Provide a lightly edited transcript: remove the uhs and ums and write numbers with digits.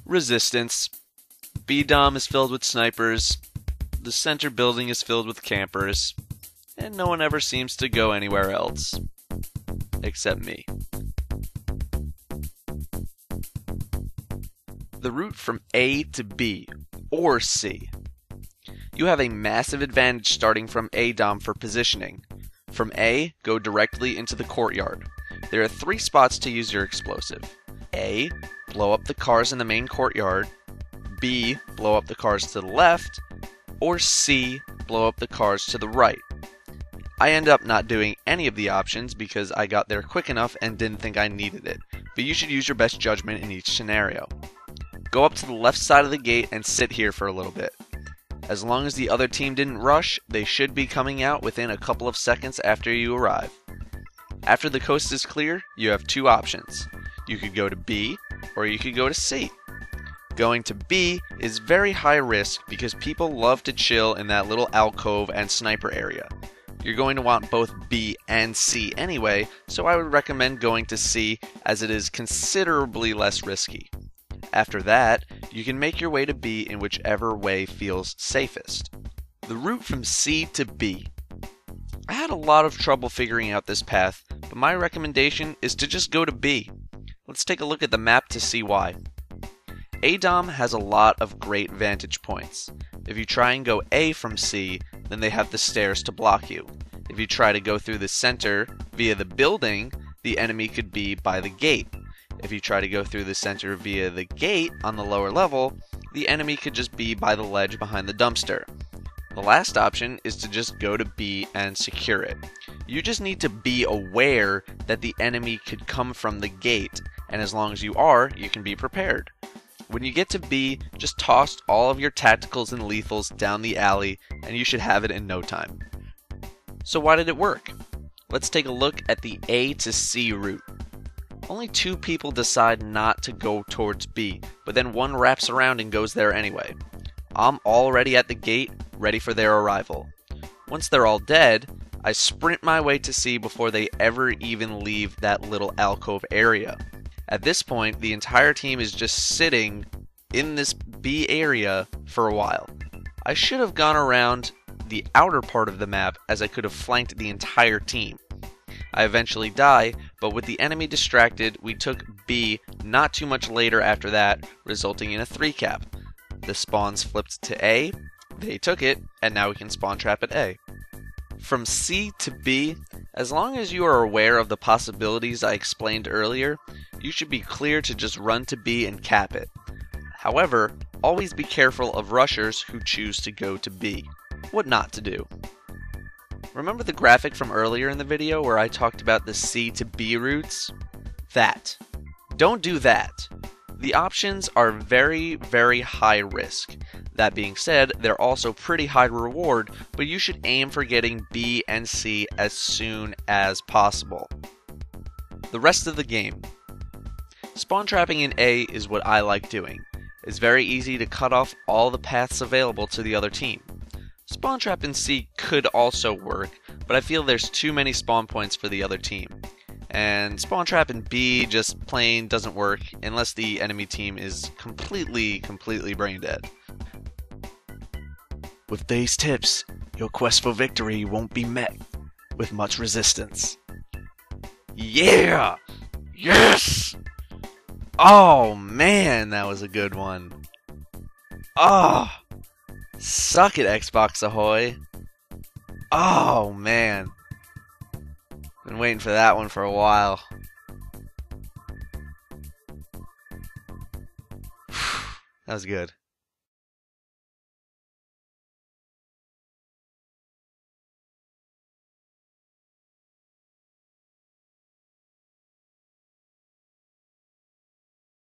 Resistance. B-Dom is filled with snipers, the center building is filled with campers, and no one ever seems to go anywhere else. Except me. The route from A to B, or C. You have a massive advantage starting from A-Dom for positioning. From A, go directly into the courtyard. There are 3 spots to use your explosive. A, blow up the cars in the main courtyard. B, blow up the cars to the left. Or C, blow up the cars to the right. I end up not doing any of the options because I got there quick enough and didn't think I needed it, but you should use your best judgment in each scenario. Go up to the left side of the gate and sit here for a little bit. As long as the other team didn't rush, they should be coming out within a couple of seconds after you arrive. After the coast is clear, you have 2 options. You could go to B, or you could go to C. Going to B is very high risk because people love to chill in that little alcove and sniper area. You're going to want both B and C anyway, so I would recommend going to C as it is considerably less risky. After that, you can make your way to B in whichever way feels safest. The route from C to B. I had a lot of trouble figuring out this path, but my recommendation is to just go to B. Let's take a look at the map to see why. A-Dom has a lot of great vantage points. If you try and go A from C, then they have the stairs to block you. If you try to go through the center via the building, the enemy could be by the gate. If you try to go through the center via the gate on the lower level, the enemy could just be by the ledge behind the dumpster. The last option is to just go to B and secure it. You just need to be aware that the enemy could come from the gate, and as long as you are, you can be prepared. When you get to B, just toss all of your tacticals and lethals down the alley, and you should have it in no time. So why did it work? Let's take a look at the A to C route. Only 2 people decide not to go towards B, but then one wraps around and goes there anyway. I'm already at the gate, ready for their arrival. Once they're all dead, I sprint my way to C before they ever even leave that little alcove area. At this point, the entire team is just sitting in this B area for a while. I should have gone around the outer part of the map as I could have flanked the entire team. I eventually die, but with the enemy distracted, we took B not too much later after that, resulting in a 3-cap. The spawns flipped to A, they took it, and now we can spawn trap at A. From C to B, as long as you are aware of the possibilities I explained earlier, you should be clear to just run to B and cap it. However, always be careful of rushers who choose to go to B. What not to do. Remember the graphic from earlier in the video where I talked about the C to B routes? That. Don't do that. The options are very, very high risk. That being said, they're also pretty high reward, but you should aim for getting B and C as soon as possible. The rest of the game. Spawn trapping in A is what I like doing. It's very easy to cut off all the paths available to the other team. Spawn trap in C could also work, but I feel there's too many spawn points for the other team. And spawn trap in B just plain doesn't work unless the enemy team is completely brain dead. With these tips, your quest for victory won't be met with much resistance. Yeah! Yes! Oh man, that was a good one. Oh! Suck it, Xbox Ahoy. Oh man. Been waiting for that one for a while. That was good.